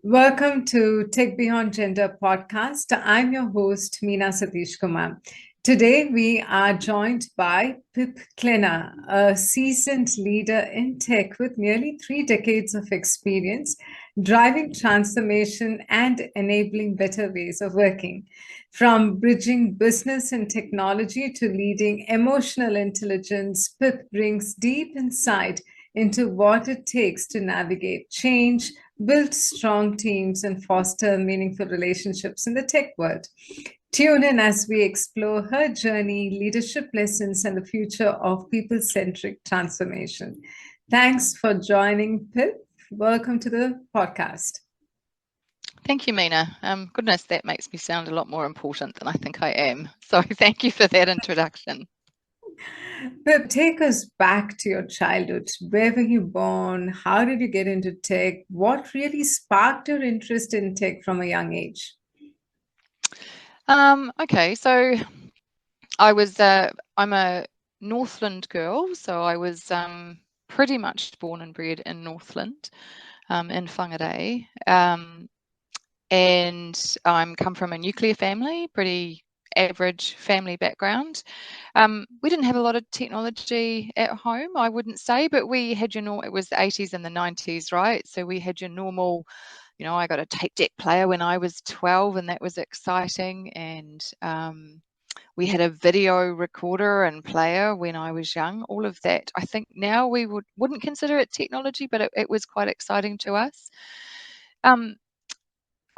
Welcome to Tech Beyond Gender podcast. I'm your host, Meena Satish Kumar. Today, we are joined by Pip Klenner, a seasoned leader in tech with nearly 3 decades of experience driving transformation and enabling better ways of working. From bridging business and technology to leading emotional intelligence, Pip brings deep insight into what it takes to navigate change, build strong teams, and foster meaningful relationships in the tech world. Tune in as we explore her journey, leadership lessons, and the future of people centric transformation. Thanks for joining, Pip. Welcome to the podcast. Thank you, Mina. Goodness, that makes me sound a lot more important than I think I am. So thank you for that introduction. Pip, take us back to your childhood. Where were you born? How did you get into tech? What really sparked your interest in tech from a young age? Okay, so I'm a Northland girl, so I was pretty much born and bred in Northland, in Whangarei. And I'm come from a nuclear family, pretty average family background. We didn't have a lot of technology at home, I wouldn't say, but we had it was the 80s and the 90s, right? So we had your normal, I got a tape deck player when I was 12, and that was exciting. And we had a video recorder and player when I was young. All of that, I think now we wouldn't consider it technology, but it was quite exciting to us.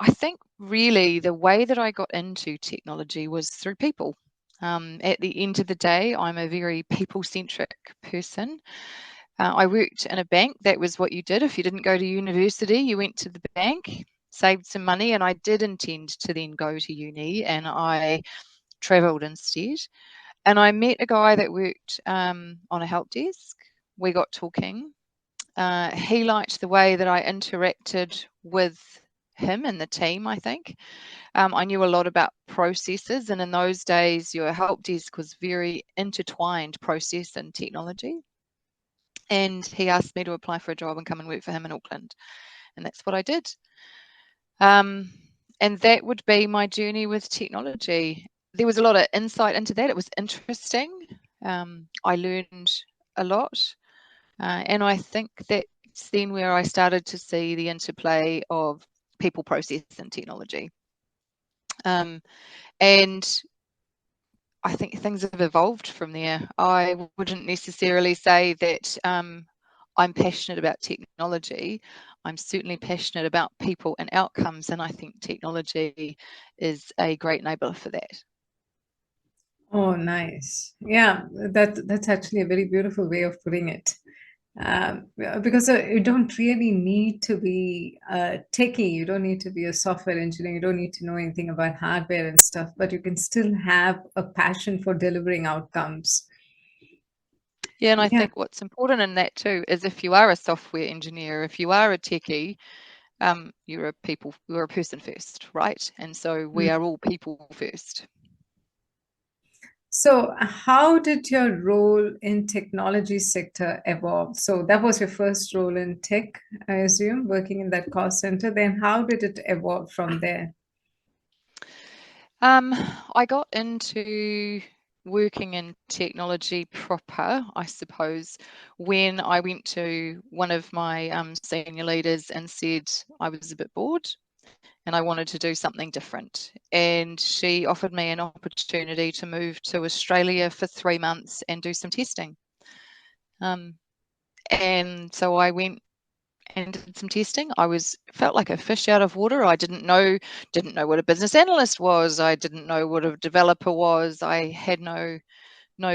I think really the way that I got into technology was through people. At the end of the day, I'm a very people-centric person. I worked in a bank. That was what you did. If you didn't go to university, you went to the bank, saved some money, and I did intend to then go to uni, and I travelled instead. And I met a guy that worked on a help desk. We got talking. He liked the way that I interacted with him and the team, I think. I knew a lot about processes, and in those days, your help desk was very intertwined, process and technology. And he asked me to apply for a job and come and work for him in Auckland, and that's what I did. And that would be my journey with technology. There was a lot of insight into that. It was interesting. I learned a lot, and I think that's then where I started to see the interplay of people, process, and technology. And I think things have evolved from there. I wouldn't necessarily say that I'm passionate about technology. I'm certainly passionate about people and outcomes, and I think technology is a great enabler for that. Oh, nice. Yeah, that's actually a very beautiful way of putting it. Because you don't really need to be techie. You don't need to be a software engineer. You don't need to know anything about hardware and stuff, but you can still have a passion for delivering outcomes. Yeah, and I Yeah. think what's important in that too is if you are a software engineer, if you are a techie, you're a person first, right? And so we are all people first. So, how did your role in technology sector evolve? So, that was your first role in tech, I assume, working in that call center. Then, how did it evolve from there? Um, I got into working in technology proper, I suppose, when I went to one of my senior leaders and said I was a bit bored and I wanted to do something different. And she offered me an opportunity to move to Australia for 3 months and do some testing. Um, and so I went and did some testing. Felt like a fish out of water. I didn't know what a business analyst was. I didn't know what a developer was. I had no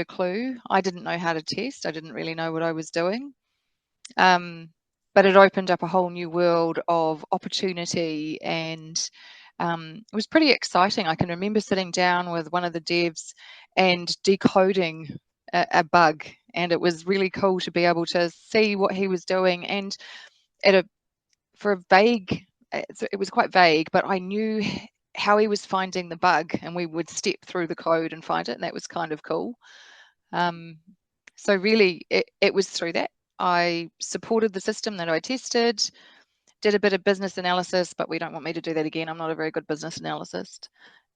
clue. I didn't know how to test. I didn't really know what I was doing. But it opened up a whole new world of opportunity, and it was pretty exciting. I can remember sitting down with one of the devs and decoding a bug, and it was really cool to be able to see what he was doing. And at a for a vague, it was quite vague, but I knew how he was finding the bug, and we would step through the code and find it, and that was kind of cool. So really, it was through that. I supported the system that I tested. did a bit of business analysis, but we don't want me to do that again. I'm not a very good business analyst.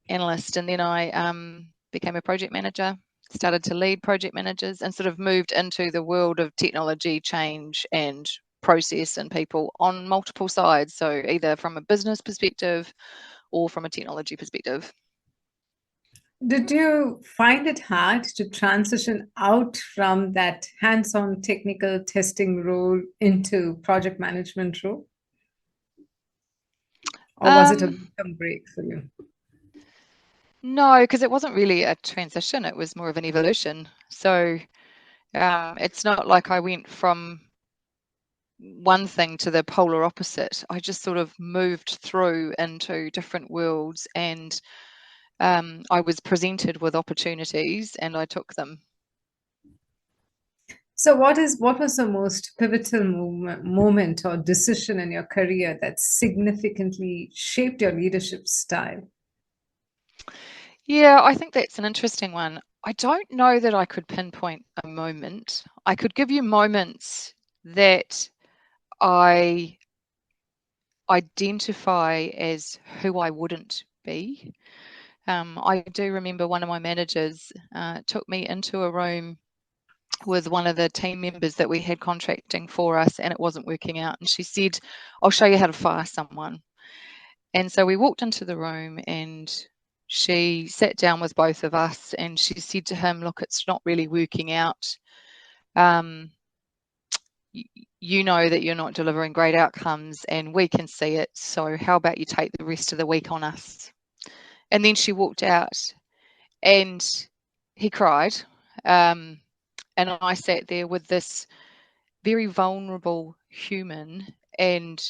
And then I became a project manager, started to lead project managers, and sort of moved into the world of technology change and process and people on multiple sides. So either from a business perspective or from a technology perspective. Did you find it hard to transition out from that hands-on technical testing role into project management role? Or was it a Um, welcome break for you? no, because it wasn't really a transition. It was more of an evolution. So it's not like I went from one thing to the polar opposite. I just sort of moved through into different worlds, and I was presented with opportunities and I took them. So what was the most pivotal moment or decision in your career that significantly shaped your leadership style? Yeah, I think that's an interesting one. I don't know that I could pinpoint a moment. I could give you moments that I identify as who I wouldn't be. I do remember one of my managers took me into a room with one of the team members that we had contracting for us, and it wasn't working out. And she said, "I'll show you how to fire someone." And so we walked into the room, and she sat down with both of us, and she said to him, "Look, it's not really working out. Um, you know that you're not delivering great outcomes, and we can see it. So how about you take the rest of the week on us?" And then she walked out, and he cried. Um, and I sat there with this very vulnerable human and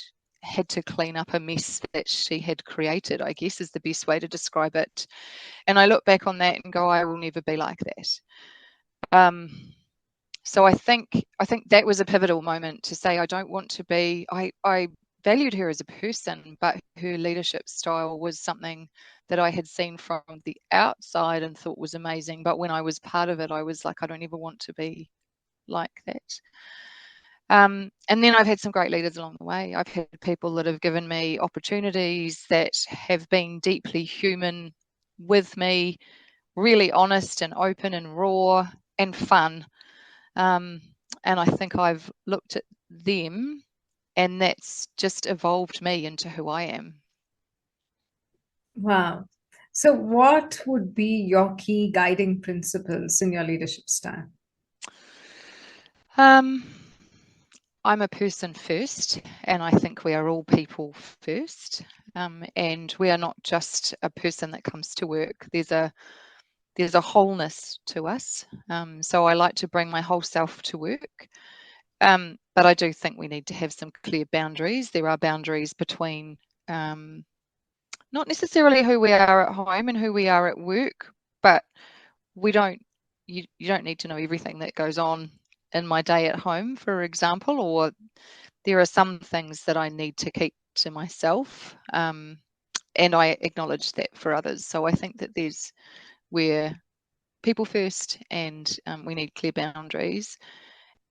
had to clean up a mess that she had created, I guess is the best way to describe it. And I look back on that and go, I will never be like that. Um, so I think that was a pivotal moment to say I don't want to be. I valued her as a person, but her leadership style was something that I had seen from the outside and thought was amazing. But when I was part of it, I was like, I don't ever want to be like that. And then I've had some great leaders along the way. I've had people that have given me opportunities that have been deeply human with me, really honest and open and raw and fun. Um, and I think I've looked at them, and that's just evolved me into who I am. Wow. So what would be your key guiding principles in your leadership style? Um, I'm a person first, and I think we are all people first. And we are not just a person that comes to work. There's a wholeness to us. So I like to bring my whole self to work. But I do think we need to have some clear boundaries. There are boundaries between not necessarily who we are at home and who we are at work, but we don't you don't need to know everything that goes on in my day at home, for example, or there are some things that I need to keep to myself. And I acknowledge that for others. So I think that there's where people first, and we need clear boundaries,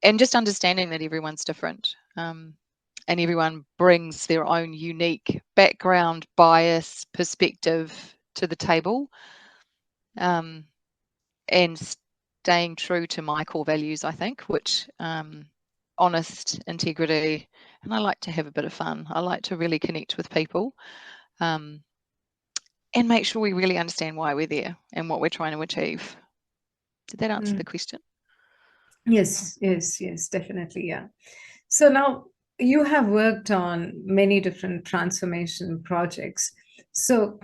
and just understanding that everyone's different, and everyone brings their own unique background, bias, perspective to the table, um, and staying true to my core values, I think, which honest, integrity, and I like to have a bit of fun. I like to really connect with people, um, and make sure we really understand why we're there and what we're trying to achieve. Did that answer the Mm. question? Yes, yes, yes, definitely. Yeah. So now you have worked on many different transformation projects. So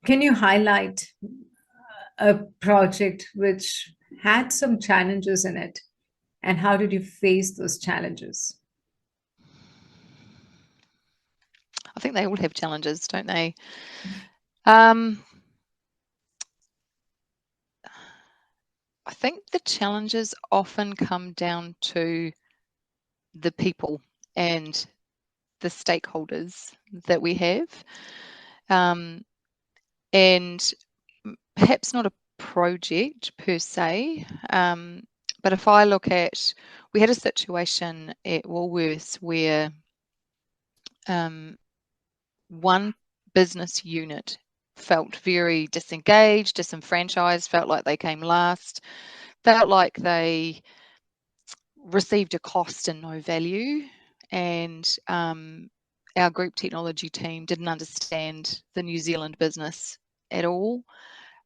can you highlight a project which had some challenges in it, and how did you face those challenges? I think they all have challenges, don't they? Um, I think the challenges often come down to the people and the stakeholders that we have. Um, and perhaps not a project per se, but if I look at, we had a situation at Woolworths where one business unit felt very disengaged, disenfranchised, felt like they came last, felt like they received a cost and no value. And our group technology team didn't understand the New Zealand business at all,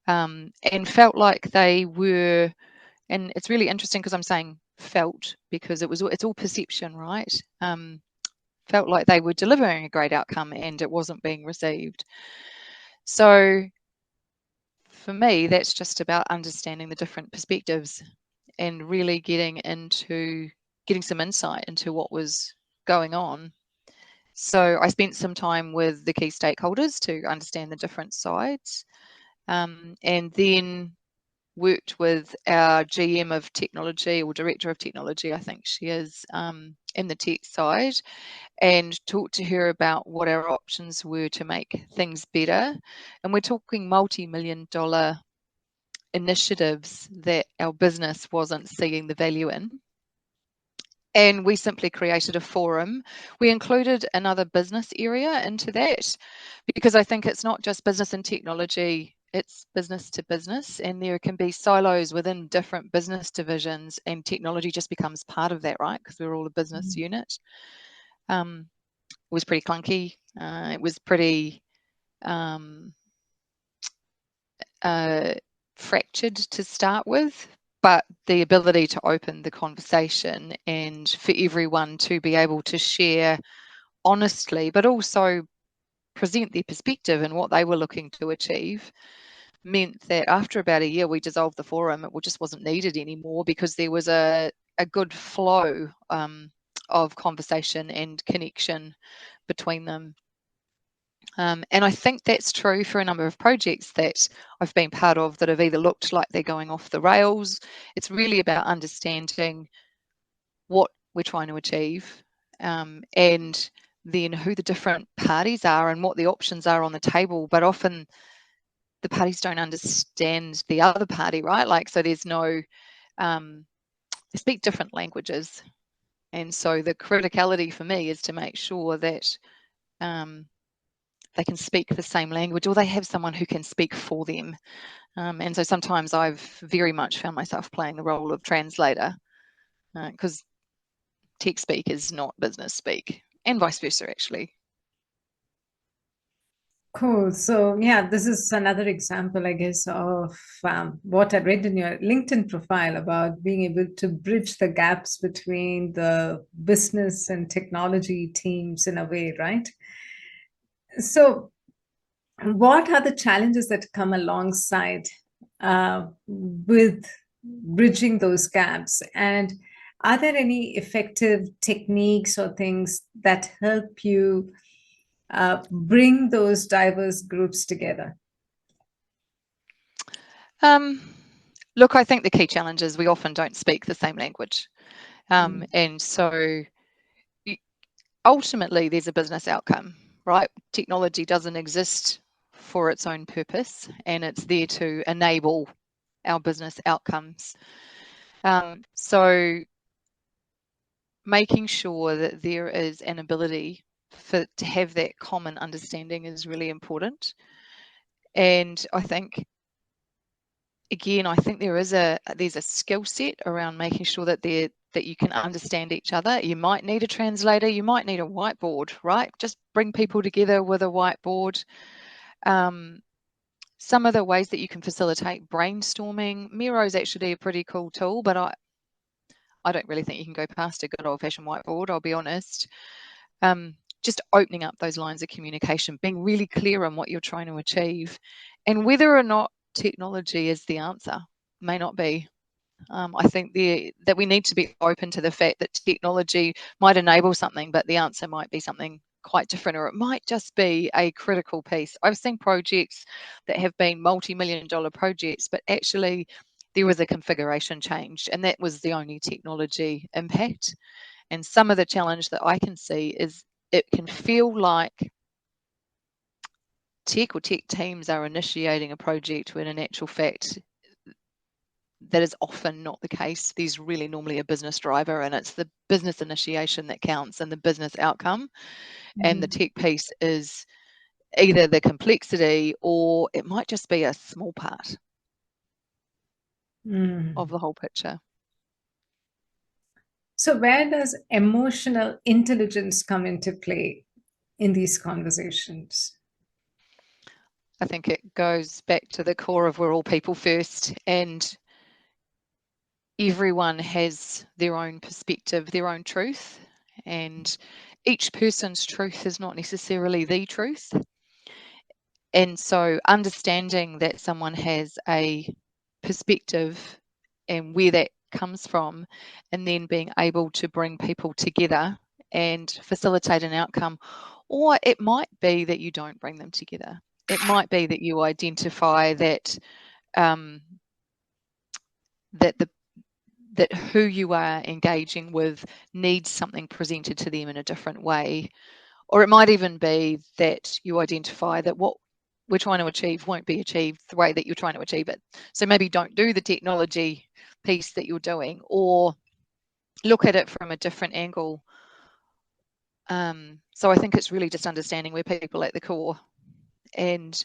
and felt like they were, and it's really interesting because I'm saying felt because it's all perception, right? Felt like they were delivering a great outcome and it wasn't being received. So for me, that's just about understanding the different perspectives and really getting some insight into what was going on. So I spent some time with the key stakeholders to understand the different sides, and then worked with our GM of technology, or director of technology, I think she is, in the tech side, and talked to her about what our options were to make things better. And we're talking multi-million-dollar initiatives that our business wasn't seeing the value in. And we simply created a forum. We included another business area into that because I think it's not just business and technology, it's business to business, and there can be silos within different business divisions, and technology just becomes part of that, right? Because we're all a business unit. It was pretty clunky. It was pretty fractured to start with, but the ability to open the conversation and for everyone to be able to share honestly, but also present their perspective and what they were looking to achieve, meant that after about a year, we dissolved the forum. It just wasn't needed anymore because there was a good flow of conversation and connection between them. And I think that's true for a number of projects that I've been part of that have either looked like they're going off the rails. It's really about understanding what we're trying to achieve, and then who the different parties are and what the options are on the table. But often the parties don't understand the other party, right? Like, so there's no, they speak different languages. And so the criticality for me is to make sure that they can speak the same language, or they have someone who can speak for them. And so sometimes I've very much found myself playing the role of translator, because tech speak is not business speak, and vice versa, actually. Cool. So, yeah, this is another example, I guess, of what I read in your LinkedIn profile about being able to bridge the gaps between the business and technology teams in a way, right? So, what are the challenges that come alongside with bridging those gaps? And are there any effective techniques or things that help you bring those diverse groups together? Look, I think the key challenge is we often don't speak the same language. And so ultimately there's a business outcome, right? Technology doesn't exist for its own purpose, and it's there to enable our business outcomes. So making sure that there is an ability to have that common understanding is really important. And I think, again, I think there's a skill set around making sure that you can understand each other. You might need a translator, you might need a whiteboard, right? Just bring people together with a whiteboard. Some of the ways that you can facilitate brainstorming, Miro is actually a pretty cool tool, but I don't really think you can go past a good old-fashioned whiteboard, I'll be honest. Just opening up those lines of communication, being really clear on what you're trying to achieve, and whether or not technology is the answer may not be. I think that we need to be open to the fact that technology might enable something, but the answer might be something quite different, or it might just be a critical piece. I've seen projects that have been multi-million-dollar projects, but actually there was a configuration change, and that was the only technology impact. And some of the challenge that I can see is it can feel like tech teams are initiating a project when in actual fact that is often not the case. There's really normally a business driver, and it's the business initiation that counts and the business outcome. And the tech piece is either the complexity, or it might just be a small part of the whole picture. So where does emotional intelligence come into play in these conversations? I think it goes back to the core of we're all people first, and everyone has their own perspective, their own truth, and each person's truth is not necessarily the truth. And so understanding that someone has a perspective and where that comes from, and then being able to bring people together and facilitate an outcome. Or it might be that you don't bring them together. It might be that you identify that that who you are engaging with needs something presented to them in a different way. Or it might even be that you identify that what we're trying to achieve won't be achieved the way that you're trying to achieve it. So maybe don't do the technology piece that you're doing, or look at it from a different angle. So I think it's really just understanding we're people at the core, and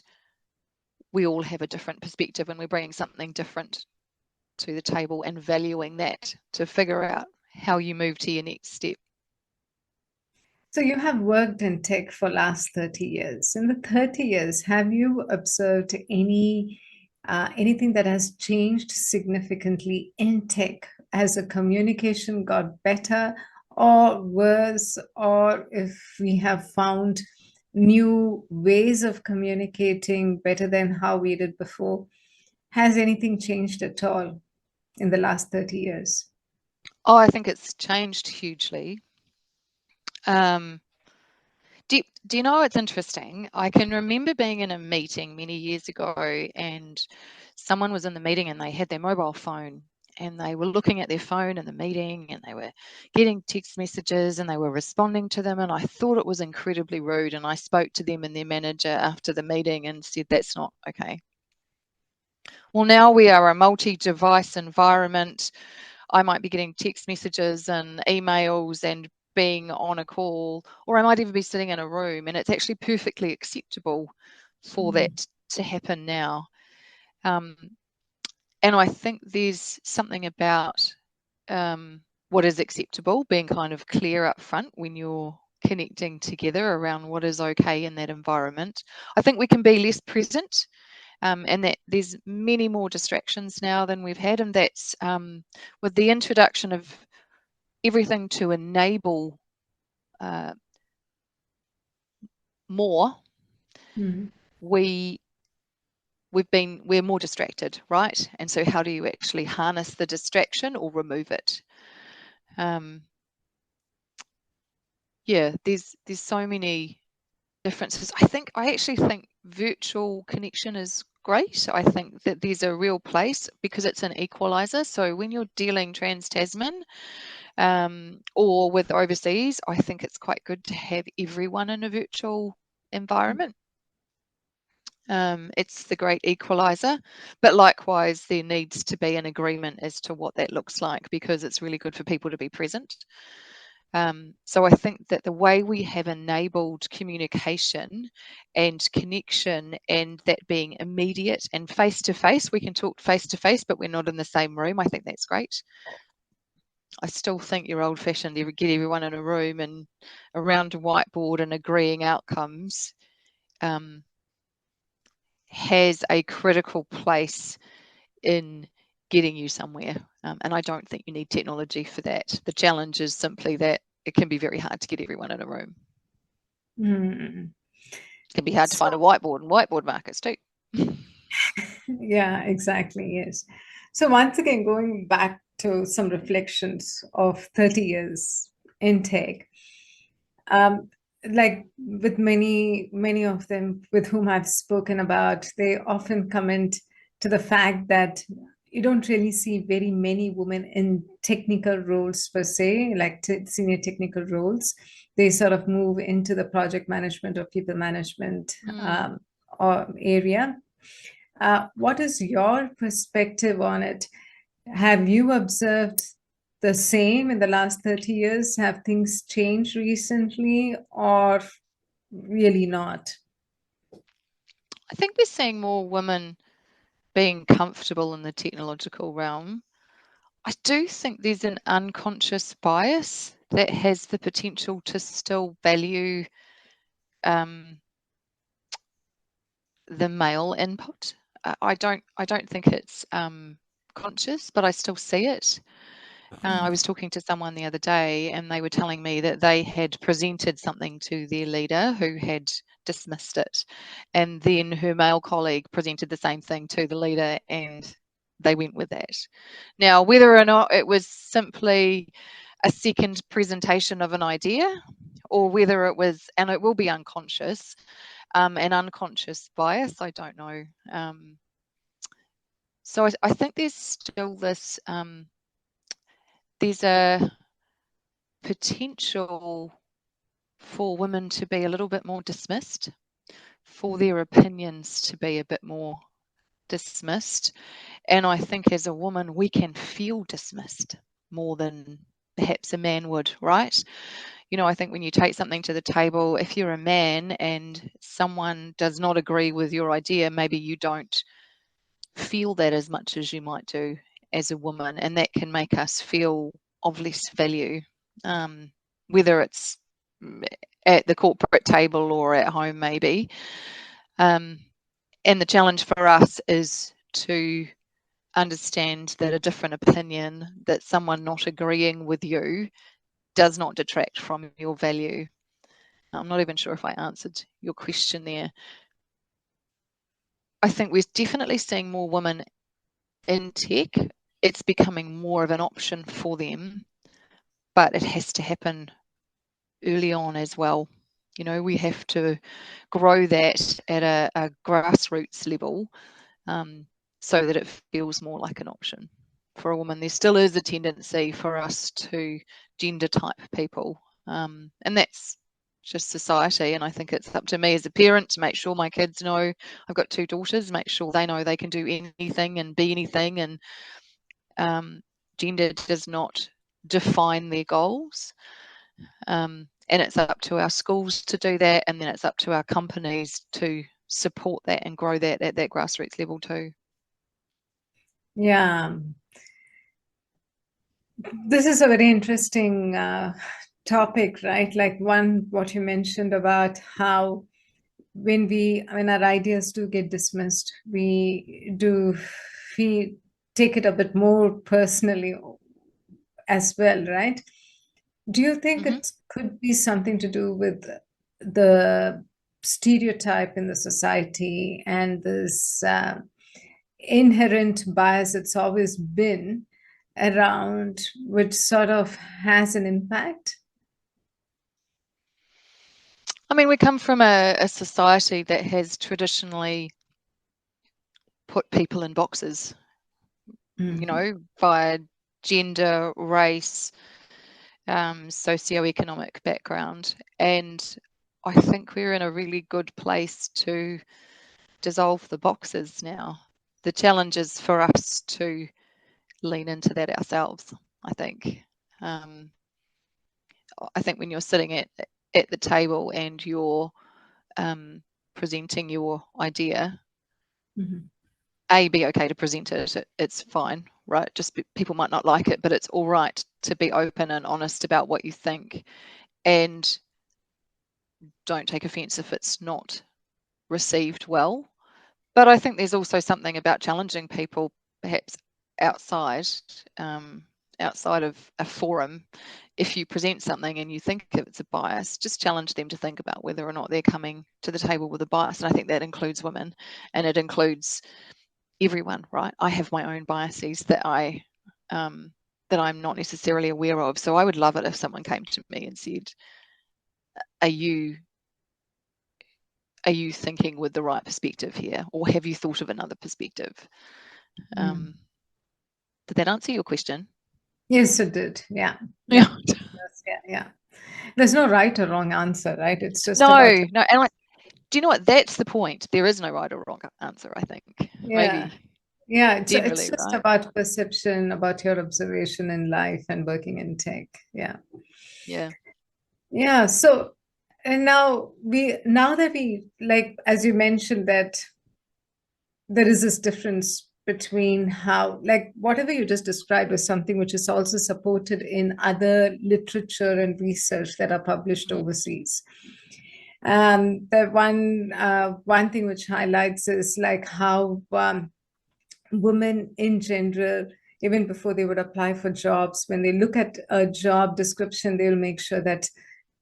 we all have a different perspective, and we're bringing something different to the table and valuing that to figure out how you move to your next step. So you have worked in tech for last 30 years. In the 30 years, have you observed anything that has changed significantly in tech as the communication got better or worse, or if we have found new ways of communicating better than how we did before? Has anything changed at all in the last 30 years? Oh, I think it's changed hugely. Do you know, it's interesting? I can remember being in a meeting many years ago, and someone was in the meeting and they had their mobile phone, and they were looking at their phone in the meeting, and they were getting text messages and they were responding to them. And I thought it was incredibly rude. And I spoke to them and their manager after the meeting and said, that's not okay. Well, now we are a multi-device environment. I might be getting text messages and emails and being on a call, or I might even be sitting in a room, and it's actually perfectly acceptable for that to happen now. And I think there's something about what is acceptable being kind of clear up front when you're connecting together around what is okay in that environment. I think we can be less present, and that there's many more distractions now than we've had, and that's with the introduction of everything to enable more. We're more distracted, right? And so how do you actually harness the distraction or remove it? Yeah, there's so many differences. I actually think virtual connection is great. I think that there's a real place because it's an equalizer. So when you're dealing trans-Tasman or with overseas, I think it's quite good to have everyone in a virtual environment. It's the great equalizer, but likewise there needs to be an agreement as to what that looks like, because it's really good for people to be present. So I think that the way we have enabled communication and connection, and that being immediate and face-to-face, we can talk face-to-face, but we're not in the same room. I think that's great. I still think you're old-fashioned. You get everyone in a room and around a whiteboard and agreeing outcomes has a critical place in getting you somewhere. And I don't think you need technology for that. The challenge is simply that it can be very hard to get everyone in a room. It can be hard to find a whiteboard in whiteboard markets too. Yeah, exactly. Yes. So once again, going back to some reflections of 30 years in tech, like with many of them with whom I've spoken about, they often comment to the fact that you don't really see very many women in technical roles per se, like senior technical roles. They sort of move into the project management or people management or area. What is your perspective on it? Have you observed the same in the last 30 years? Have things changed recently or really not? I think we're seeing more women being comfortable in the technological realm. I do think there's an unconscious bias that has the potential to still value the male input. I don't think it's conscious, but I still see it. I was talking to someone the other day, and they were telling me that they had presented something to their leader who had dismissed it, and then her male colleague presented the same thing to the leader, and they went with that. Now, whether or not it was simply a second presentation of an idea, or whether it was, and it will be unconscious, an unconscious bias, I don't know. So I think there's still this, there's a potential for women to be a little bit more dismissed, for their opinions to be a bit more dismissed. And I think as a woman, we can feel dismissed more than perhaps a man would, right? You know, I think when you take something to the table, if you're a man and someone does not agree with your idea, maybe you don't feel that as much as you might do as a woman, and that can make us feel of less value, whether it's at the corporate table or at home maybe. And the challenge for us is to understand that a different opinion, that someone not agreeing with you, does not detract from your value. I'm not even sure if I answered your question there. I think we're definitely seeing more women in tech. It's becoming more of an option for them, but it has to happen early on as well. You know, we have to grow that at a grassroots level, so that it feels more like an option for a woman. There still is a tendency for us to gender type people, and that's just society. And I think it's up to me as a parent to make sure my kids know. I've got 2 daughters, make sure they know they can do anything and be anything, and gender does not define their goals. And it's up to our schools to do that, and then it's up to our companies to support that and grow that at that grassroots level too. Yeah, this is a very interesting topic, right? Like what you mentioned about how when our ideas do get dismissed, we do feel take it a bit more personally as well, right? Do you think Mm-hmm. it could be something to do with the stereotype in the society and this inherent bias it's always been around, which sort of has an impact? I mean, we come from a society that has traditionally put people in boxes, you Mhm. know, via gender, race, socioeconomic background. And I think we're in a really good place to dissolve the boxes now. The challenge is for us to lean into that ourselves, I think. I think when you're sitting at the table and you're presenting your idea, Mhm. be okay to present it. It's fine, right? Just people might not like it, but it's all right to be open and honest about what you think, and don't take offense if it's not received well. But I think there's also something about challenging people, perhaps outside, um, outside of a forum. If you present something and you think it's a bias, just challenge them to think about whether or not they're coming to the table with a bias. And I think that includes women, and it includes everyone, right? I have my own biases that I'm not necessarily aware of. So I would love it if someone came to me and said, "Are you thinking with the right perspective here, or have you thought of another perspective?" Mm. Did that answer your question? Yes, it did. Yeah. Yeah. Yeah. Yes, yeah. Yeah. There's no right or wrong answer, right? It's just No, about, and do you know what? That's the point. There is no right or wrong answer, I think. yeah. Maybe. Yeah, it's generally, just right? about perception, about your observation in life and working in tech. Yeah. Yeah. Yeah. So, and now that we, like, as you mentioned, that there is this difference between how, like, whatever you just described is something which is also supported in other literature and research that are published Mm. overseas. The one thing which highlights is like how women in general, even before they would apply for jobs, when they look at a job description, they'll make sure that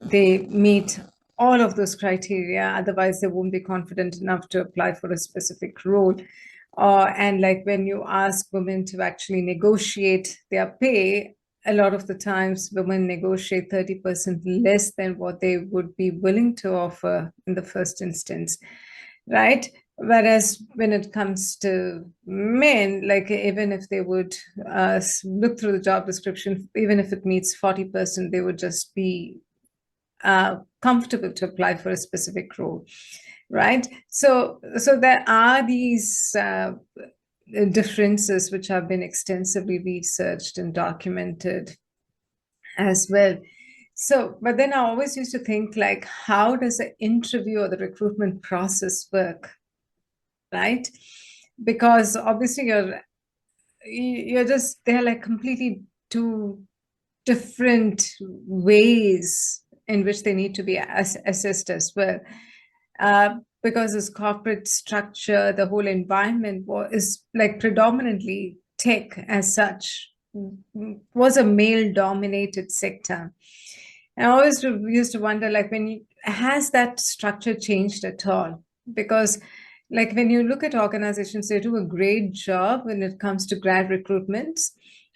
they meet all of those criteria. Otherwise, they won't be confident enough to apply for a specific role. And like when you ask women to actually negotiate their pay, a lot of the times women negotiate 30% less than what they would be willing to offer in the first instance, right? Whereas when it comes to men, like even if they would look through the job description, even if it meets 40%, they would just be comfortable to apply for a specific role, right? So there are these differences which have been extensively researched and documented as well. So, but then I always used to think like, how does the interview or the recruitment process work, right? Because obviously you're just they're like completely two different ways in which they need to be assessed as well. Because this corporate structure, the whole environment is like predominantly tech as such, was a male dominated sector. And I always used to wonder, like, has that structure changed at all? Because, like, when you look at organizations, they do a great job when it comes to grad recruitments.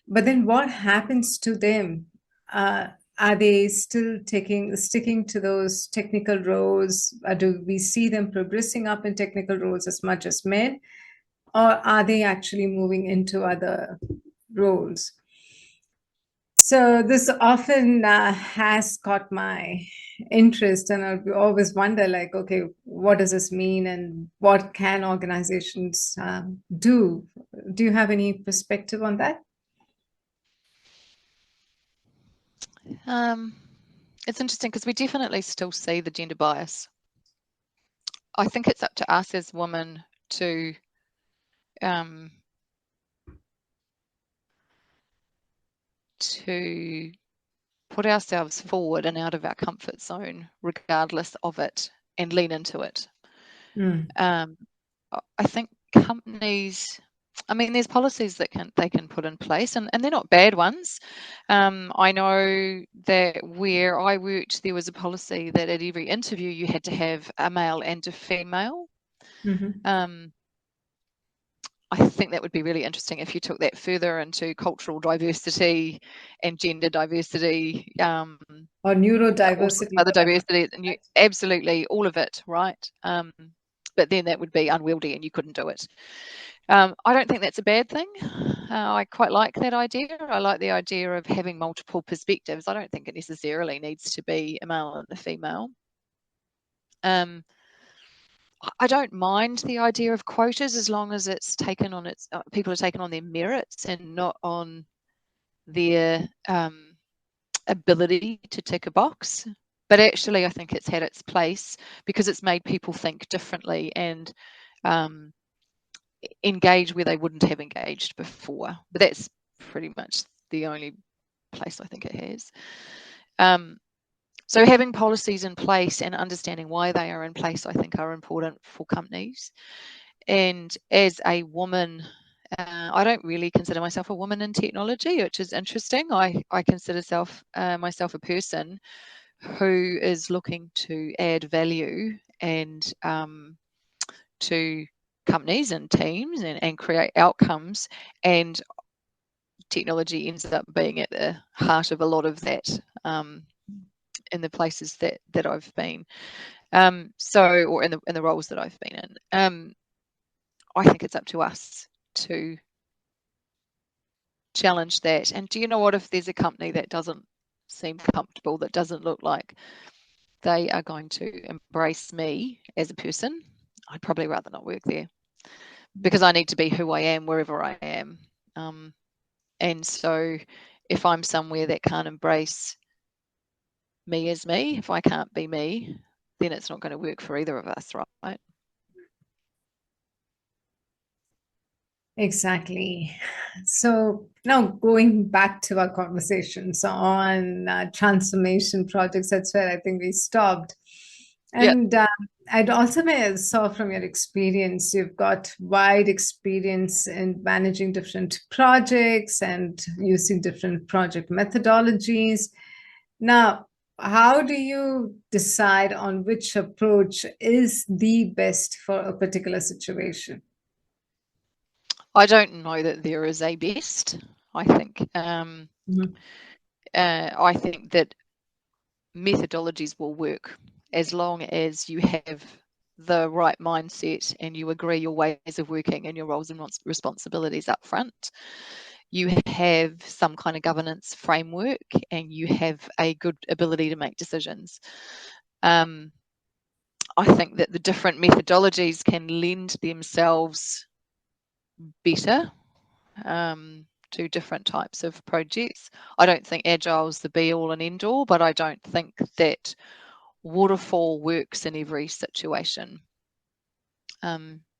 But then what happens to them? Uh, are they still sticking to those technical roles? Do we see them progressing up in technical roles as much as men? Or are they actually moving into other roles? So this often has caught my interest, and I always wonder, like, okay, what does this mean, and what can organizations do? Do you have any perspective on that? It's interesting because we definitely still see the gender bias. I think it's up to us as women to um, to put ourselves forward and out of our comfort zone, regardless of it, and lean into it. Mm. Um, I think companies, I mean, there's policies that they can put in place, and they're not bad ones. I know that where I worked, there was a policy that at every interview you had to have a male and a female. Mm-hmm. Um, I think that would be really interesting if you took that further into cultural diversity and gender diversity, Or all sorts neurodiversity, of other whatever. diversity, and absolutely all of it, right? But then that would be unwieldy and you couldn't do it. I don't think that's a bad thing. I quite like that idea. I like the idea of having multiple perspectives. I don't think it necessarily needs to be a male and a female. Um, I don't mind the idea of quotas as long as it's taken on its people are taken on their merits and not on their ability to tick a box. But actually, I think it's had its place because it's made people think differently and engage where they wouldn't have engaged before. But that's pretty much the only place I think it has. So having policies in place and understanding why they are in place, I think, are important for companies. And as a woman, I don't really consider myself a woman in technology, which is interesting. I consider myself a person who is looking to add value and to companies and teams and create outcomes. And technology ends up being at the heart of a lot of that in the places that I've been. Or in the roles that I've been in. I think it's up to us to challenge that. And do you know what? If there's a company that doesn't seem comfortable, that doesn't look like they are going to embrace me as a person, I'd probably rather not work there. because I need to be who I am wherever I am. And so if I'm somewhere that can't embrace me as me, if I can't be me, then it's not going to work for either of us, right? Exactly. So now going back to our conversations on transformation projects, that's where I think we stopped. Yeah. And I'd also saw from your experience, you've got wide experience in managing different projects and using different project methodologies. Now, how do you decide on which approach is the best for a particular situation? I don't know that there is a best. I think Mhm. I think that methodologies will work as long as you have the right mindset and you agree your ways of working and your roles and responsibilities up front. You have some kind of governance framework and you have a good ability to make decisions. I think that the different methodologies can lend themselves better to different types of projects. I don't think agile is the be all and end all, but I don't think that waterfall works in every situation.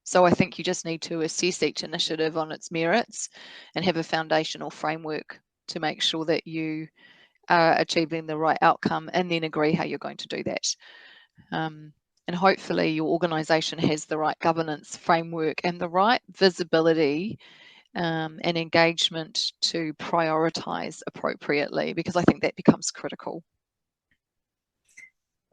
So I think you just need to assess each initiative on its merits and have a foundational framework to make sure that you are achieving the right outcome, and then agree how you're going to do that. And hopefully your organisation has the right governance framework and the right visibility and engagement to prioritise appropriately, because I think that becomes critical.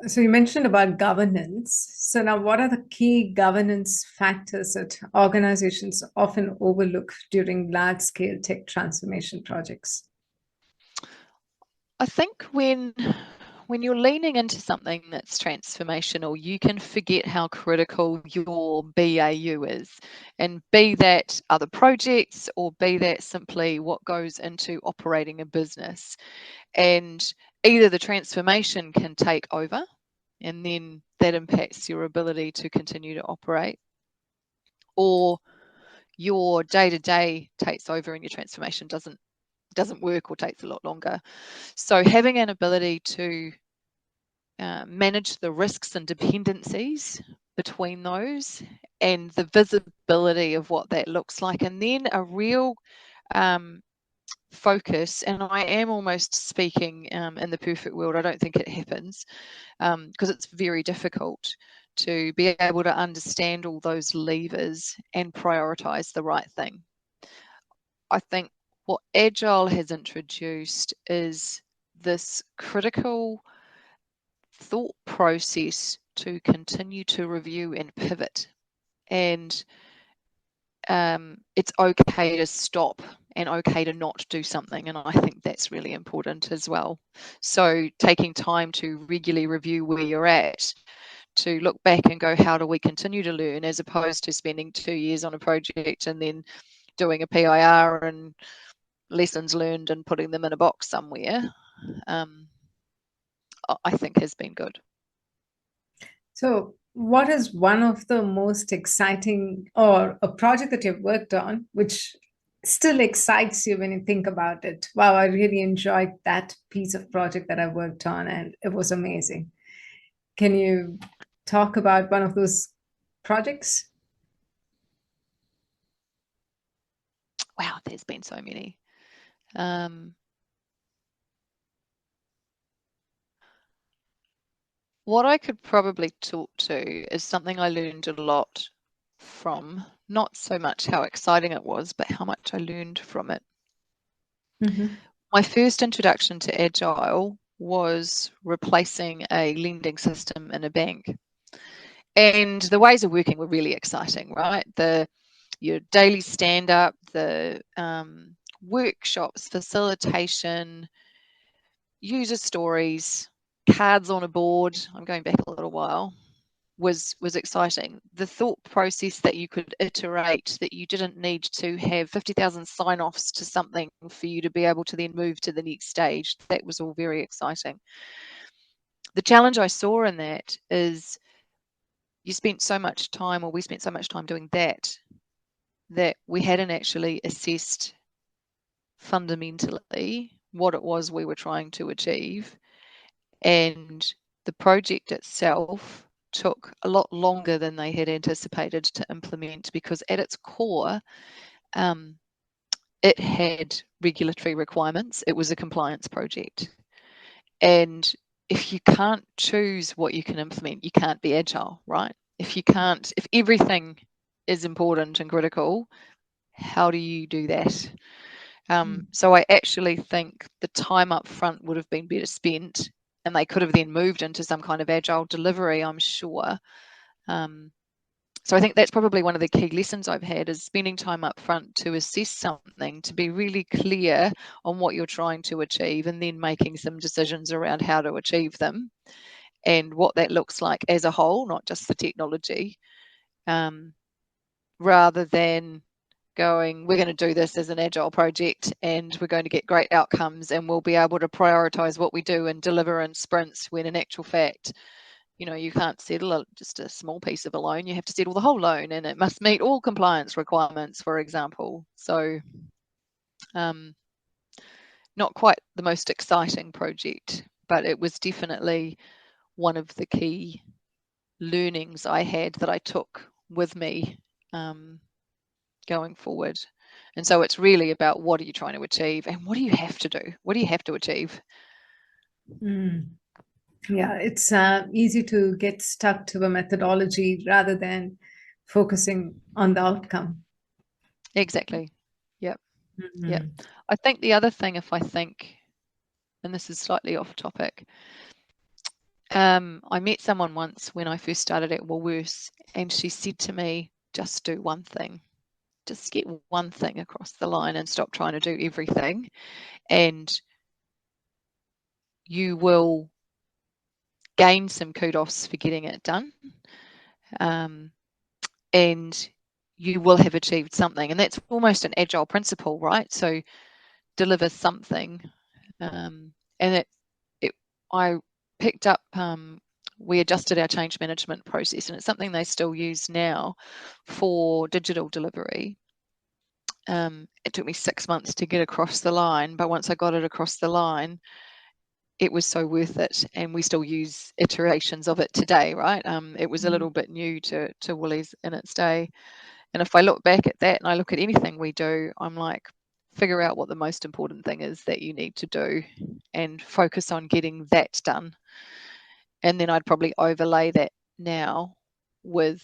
So you mentioned about governance. So now what are the key governance factors that organizations often overlook during large-scale tech transformation projects? I think when you're leaning into something that's transformational, you can forget how critical your BAU is, and be that other projects or be that simply what goes into operating a business. And either the transformation can take over, and then that impacts your ability to continue to operate, or your day-to-day takes over and your transformation doesn't work or takes a lot longer. So having an ability to manage the risks and dependencies between those, and the visibility of what that looks like, and then a real focus. And I am almost speaking in the perfect world. I don't think it happens because it's very difficult to be able to understand all those levers and prioritize the right thing. I think what Agile has introduced is this critical thought process to continue to review and pivot. And it's okay to stop and okay to not do something. And I think that's really important as well. So taking time to regularly review where you're at, to look back and go, how do we continue to learn, as opposed to spending 2 years on a project and then doing a PIR and lessons learned and putting them in a box somewhere, I think has been good. So what is one of the most exciting or a project that you've worked on, which still excites you when you think about it? Wow, I really enjoyed that piece of project that I worked on and it was amazing. Can you talk about one of those projects? Wow, there's been so many. Um, what I could probably talk to is something I learned a lot from, not so much how exciting it was, but how much I learned from it. Mhm. My first introduction to Agile was replacing a lending system in a bank. And the ways of working were really exciting, right? Your daily stand-up, the workshops, facilitation, user stories, cards on a board, I'm going back a little while, was exciting. The thought process that you could iterate, that you didn't need to have 50,000 sign-offs to something for you to be able to then move to the next stage, that was all very exciting. The challenge I saw in that is we spent so much time doing that, that we hadn't actually assessed fundamentally what it was we were trying to achieve. And the project itself took a lot longer than they had anticipated to implement, because at its core, it had regulatory requirements. It was a compliance project. And if you can't choose what you can implement, you can't be agile, right? If everything is important and critical, how do you do that? So I actually think the time up front would have been better spent, and they could have then moved into some kind of agile delivery, I'm sure. So I think that's probably one of the key lessons I've had, is spending time up front to assess something, to be really clear on what you're trying to achieve, and then making some decisions around how to achieve them and what that looks like as a whole, not just the technology, rather than going, we're going to do this as an agile project and we're going to get great outcomes and we'll be able to prioritize what we do and deliver in sprints, when in actual fact, you can't settle just a small piece of a loan. You have to settle the whole loan, and it must meet all compliance requirements, for example. So not quite the most exciting project, but it was definitely one of the key learnings I had that I took with me going forward. And so it's really about, what are you trying to achieve, and what do you have to do? What do you have to achieve? Yeah, it's easy to get stuck to a methodology rather than focusing on the outcome. Exactly. Yep. Yep. Mhm. I think the other thing, and this is slightly off topic, I met someone once when I first started at Woolworths, and she said to me, just do one thing. Just get one thing across the line and stop trying to do everything, and you will gain some kudos for getting it done. And you will have achieved something. And that's almost an agile principle, right? So deliver something. And I picked up, we adjusted our change management process, and it's something they still use now for digital delivery. It took me 6 months to get across the line, but once I got it across the line, it was so worth it, and we still use iterations of it today, right? It was a little bit new to Woolies in its day. And if I look back at that and I look at anything we do, I'm like, figure out what the most important thing is that you need to do and focus on getting that done. And then I'd probably overlay that now with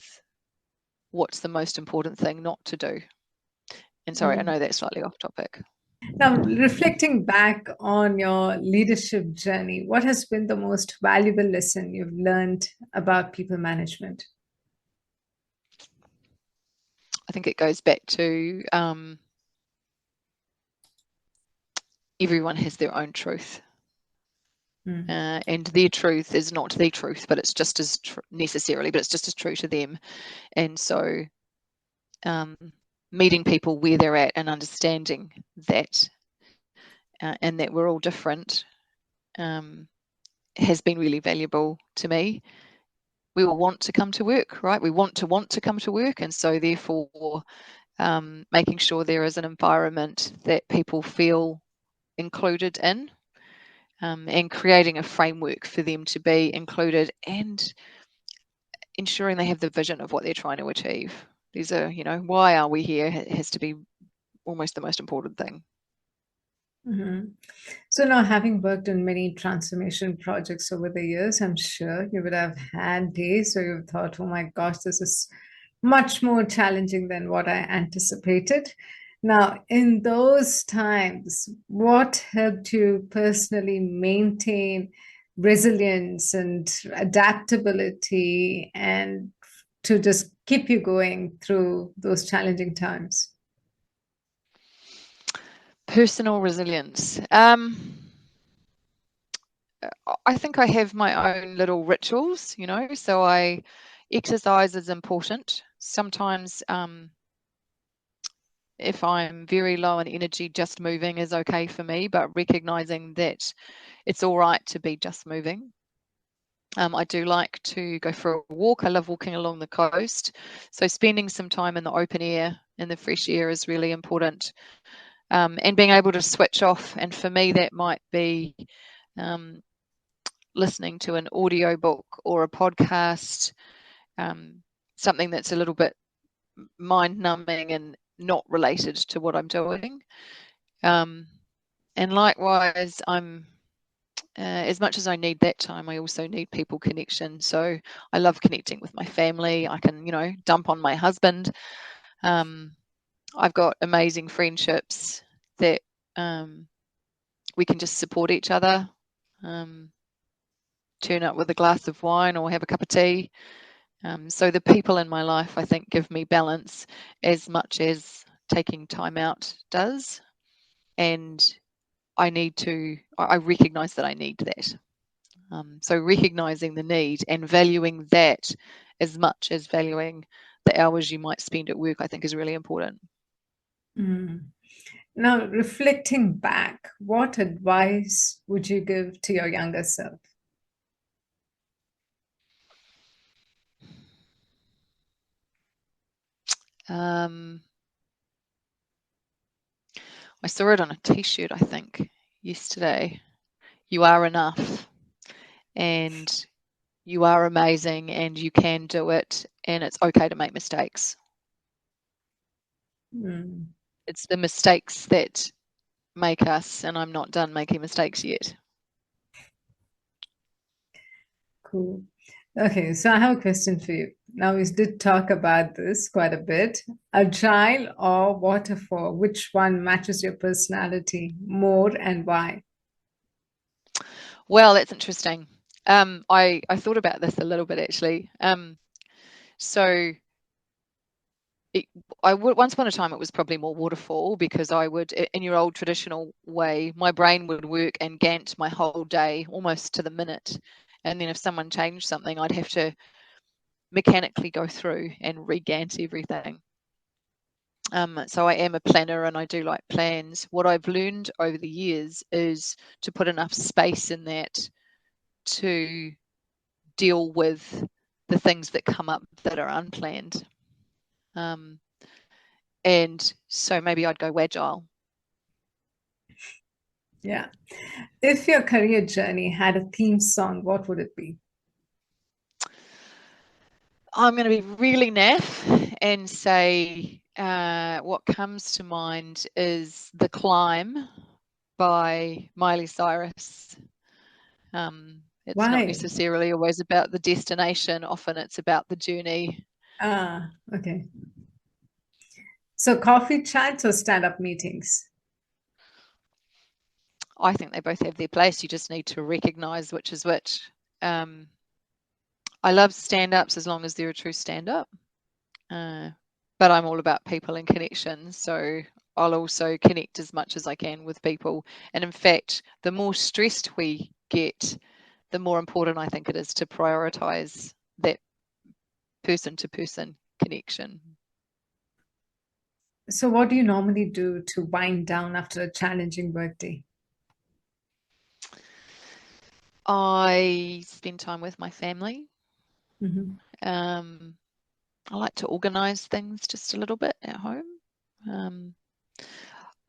what's the most important thing not to do. And sorry, I know that's slightly off topic. Now, reflecting back on your leadership journey, what has been the most valuable lesson you've learned about people management? I think it goes back to everyone has their own truth. And their truth is not the truth, but it's just as necessarily, but it's just as true to them. And so meeting people where they're at and understanding that, and that we're all different, has been really valuable to me. We all want to come to work, right? We want to come to work. And so therefore, making sure there is an environment that people feel included in, and creating a framework for them to be included, and ensuring they have the vision of what they're trying to achieve. These are, why are we here? It has to be almost the most important thing. So now, having worked on many transformation projects over the years, I'm sure you would have had days where you've thought, oh my gosh, this is much more challenging than what I anticipated. Now, in those times, what helped you personally maintain resilience and adaptability and to just keep you going through those challenging times? Personal resilience. I think I have my own little rituals, so exercise is important. Sometimes if I'm very low on energy, just moving is okay for me, but recognizing that it's all right to be just moving. I do like to go for a walk. I love walking along the coast. So spending some time in the open air in the fresh air is really important. And being able to switch off. And for me, that might be listening to an audio book or a podcast, something that's a little bit mind numbing and not related to what I'm doing. And likewise, as much as I need that time, I also need people connection. So I love connecting with my family. I can, dump on my husband. I've got amazing friendships that we can just support each other. Turn up with a glass of wine or have a cup of tea. So the people in my life, I think, give me balance as much as taking time out does. And I recognize that I need that. So recognizing the need and valuing that as much as valuing the hours you might spend at work, I think is really important. Now, reflecting back, what advice would you give to your younger self? I saw it on a t-shirt, I think, yesterday. You are enough, and you are amazing, and you can do it, and it's okay to make mistakes. It's the mistakes that make us, and I'm not done making mistakes yet. Cool. Okay, so I have a question for you. Now, we did talk about this quite a bit. Agile or waterfall, which one matches your personality more and why? Well, that's interesting. I thought about this a little bit actually. So once upon a time it was probably more waterfall, because I would, in your old traditional way, my brain would work and Gantt my whole day almost to the minute. And then if someone changed something, I'd have to mechanically go through and re-Gantt everything. So I am a planner and I do like plans. What I've learned over the years is to put enough space in that to deal with the things that come up that are unplanned. And so maybe I'd go agile. Yeah. If your career journey had a theme song, what would it be? I'm going to be really naff and say what comes to mind is The Climb by Miley Cyrus. It's not Why? necessarily always about the destination. Often it's about the journey. Ah, okay. So coffee chats or stand-up meetings? I think they both have their place. You just need to recognize which is which. I love stand-ups as long as they're a true stand-up. But I'm all about people and connections. So I'll also connect as much as I can with people. And in fact, the more stressed we get, the more important I think it is to prioritize that person-to-person connection. So what do you normally do to wind down after a challenging workday? I spend time with my family. I like to organize things just a little bit at home.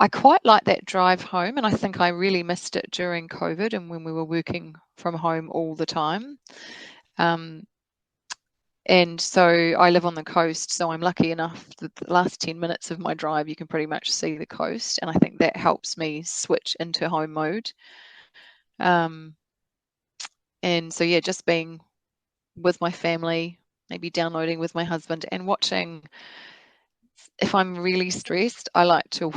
I quite like that drive home, and I think I really missed it during COVID and when we were working from home all the time. And so I live on the coast, so I'm lucky enough that the last 10 minutes of my drive, you can pretty much see the coast. And I think that helps me switch into home mode. And so, yeah, just being with my family, maybe downloading with my husband and watching. If I'm really stressed, I like to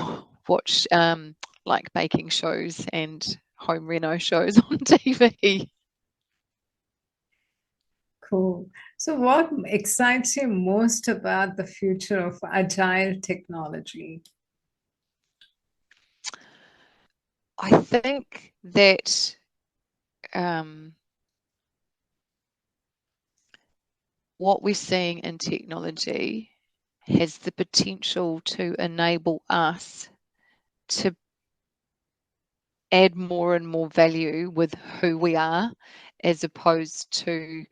watch like baking shows and home reno shows on TV. Cool. So what excites you most about the future of agile technology? I think that what we're seeing in technology has the potential to enable us to add more and more value with who we are, as opposed to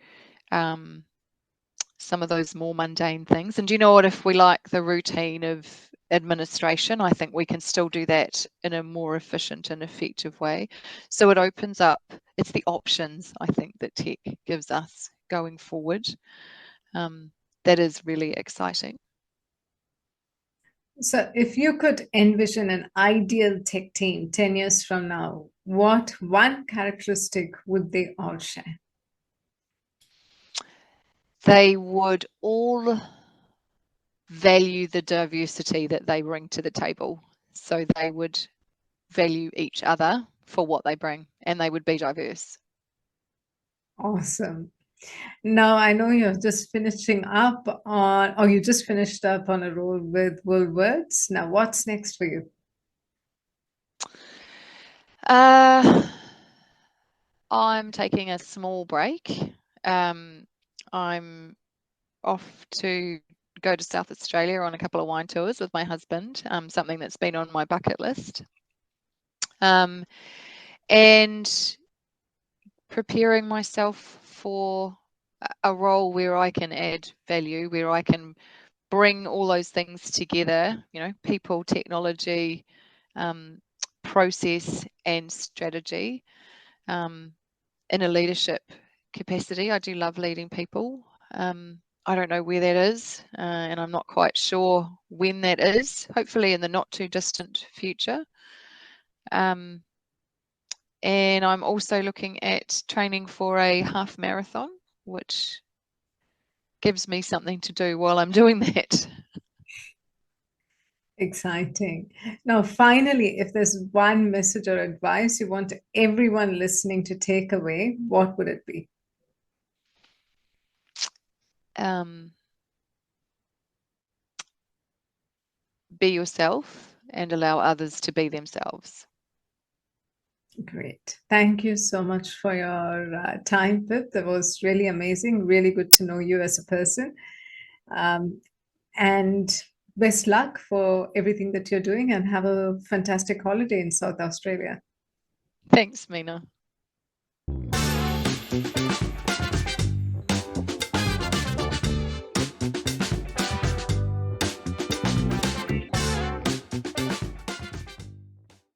some of those more mundane things. And do you know what? If we like the routine of administration, I think we can still do that in a more efficient and effective way. So it opens up, it's the options, I think, that tech gives us going forward. That is really exciting. So, if you could envision an ideal tech team 10 years from now, what one characteristic would they all share? They would all value the diversity that they bring to the table. So they would value each other for what they bring, and they would be diverse. Awesome. Now, I know you're just finishing up on, or you just finished up on a role with Woolworths. Now, what's next for you? I'm taking a small break. I'm off to go to South Australia on a couple of wine tours with my husband, something that's been on my bucket list. And preparing myself for a role where I can add value, where I can bring all those things together, people, technology, process, and strategy in a leadership capacity. I do love leading people. I don't know where that is, and I'm not quite sure when that is, hopefully in the not too distant future. And I'm also looking at training for a half marathon, which gives me something to do while I'm doing that. Exciting. Now, finally, if there's one message or advice you want everyone listening to take away, what would it be? Be yourself and allow others to be themselves. Great. Thank you so much for your time, Pip. That was really amazing. Really good to know you as a person. And best luck for everything that you're doing and have a fantastic holiday in South Australia. Thanks, Mina.